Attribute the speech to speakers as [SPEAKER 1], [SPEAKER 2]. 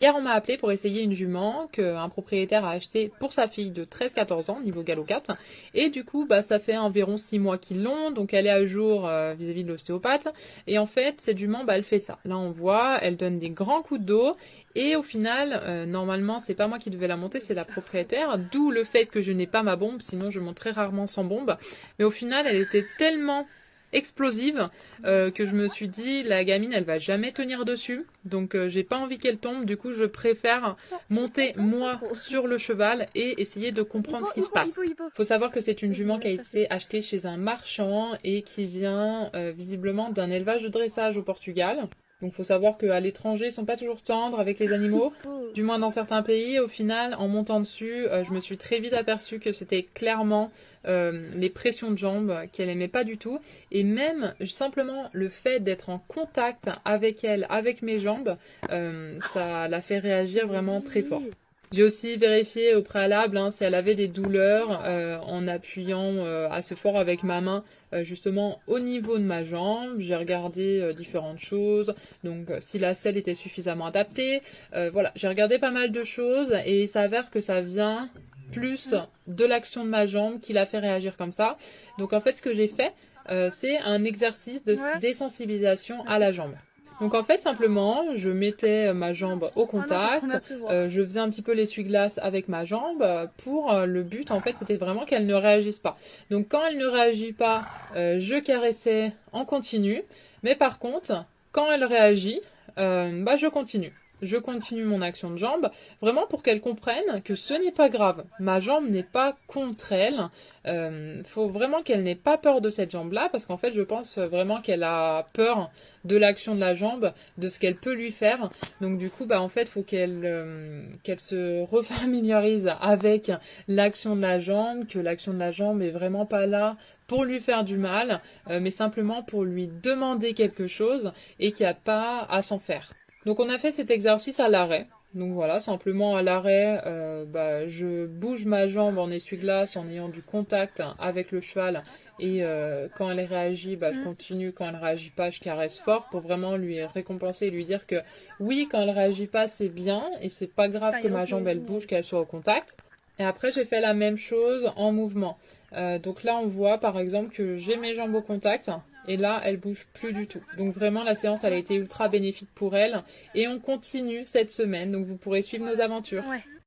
[SPEAKER 1] Hier, on m'a appelé pour essayer une jument qu'un propriétaire a acheté pour sa fille de 13-14 ans, niveau galop 4. Et du coup, ça fait environ 6 mois qu'ils l'ont, donc elle est à jour vis-à-vis de l'ostéopathe. Et en fait, cette jument, elle fait ça. Là, on voit, elle donne des grands coups de dos. Et au final, normalement, c'est pas moi qui devais la monter, c'est la propriétaire. D'où le fait que je n'ai pas ma bombe, sinon je monte très rarement sans bombe. Mais au final, elle était tellement explosive que je me suis dit la gamine elle va jamais tenir dessus donc j'ai pas envie qu'elle tombe, du coup je préfère monter moi sur le cheval et essayer de comprendre ce qui se passe. Faut savoir que c'est une jument qui a été achetée chez un marchand et qui vient visiblement d'un élevage de dressage au Portugal. Donc faut savoir qu'à l'étranger ils sont pas toujours tendres avec les animaux, du moins dans certains pays. Au final, en montant dessus, je me suis très vite aperçue que c'était clairement les pressions de jambes qu'elle aimait pas du tout. Et même simplement le fait d'être en contact avec elle, avec mes jambes, ça la fait réagir vraiment très fort. J'ai aussi vérifié au préalable si elle avait des douleurs en appuyant assez fort avec ma main justement au niveau de ma jambe. J'ai regardé différentes choses, donc si la selle était suffisamment adaptée. Voilà, j'ai regardé pas mal de choses et il s'avère que ça vient plus de l'action de ma jambe qui la fait réagir comme ça. Donc en fait ce que j'ai fait, c'est un exercice de désensibilisation à la jambe. Donc en fait simplement je mettais ma jambe au contact, je faisais un petit peu l'essuie-glace avec ma jambe pour le but en fait c'était vraiment qu'elle ne réagisse pas. Donc quand elle ne réagit pas, je caressais en continu, mais par contre quand elle réagit, je continue. Je continue mon action de jambe, vraiment pour qu'elle comprenne que ce n'est pas grave. Ma jambe n'est pas contre elle. Faut vraiment qu'elle n'ait pas peur de cette jambe-là, parce qu'en fait, je pense vraiment qu'elle a peur de l'action de la jambe, de ce qu'elle peut lui faire. Donc du coup, en fait, faut qu'elle se refamiliarise avec l'action de la jambe, que l'action de la jambe est vraiment pas là pour lui faire du mal, mais simplement pour lui demander quelque chose et qu'il n'y a pas à s'en faire. Donc on a fait cet exercice à l'arrêt. Donc voilà, simplement à l'arrêt, je bouge ma jambe en essuie-glace en ayant du contact avec le cheval. Et quand elle réagit, je continue. Quand elle réagit pas, je caresse fort pour vraiment lui récompenser et lui dire que oui, quand elle réagit pas, c'est bien et c'est pas grave que ma jambe elle bouge, qu'elle soit au contact. Et après, j'ai fait la même chose en mouvement. Donc là, on voit par exemple que j'ai mes jambes au contact. Et là, elle bouge plus du tout. Donc vraiment, la séance, elle a été ultra bénéfique pour elle. Et on continue cette semaine. Donc vous pourrez suivre nos aventures.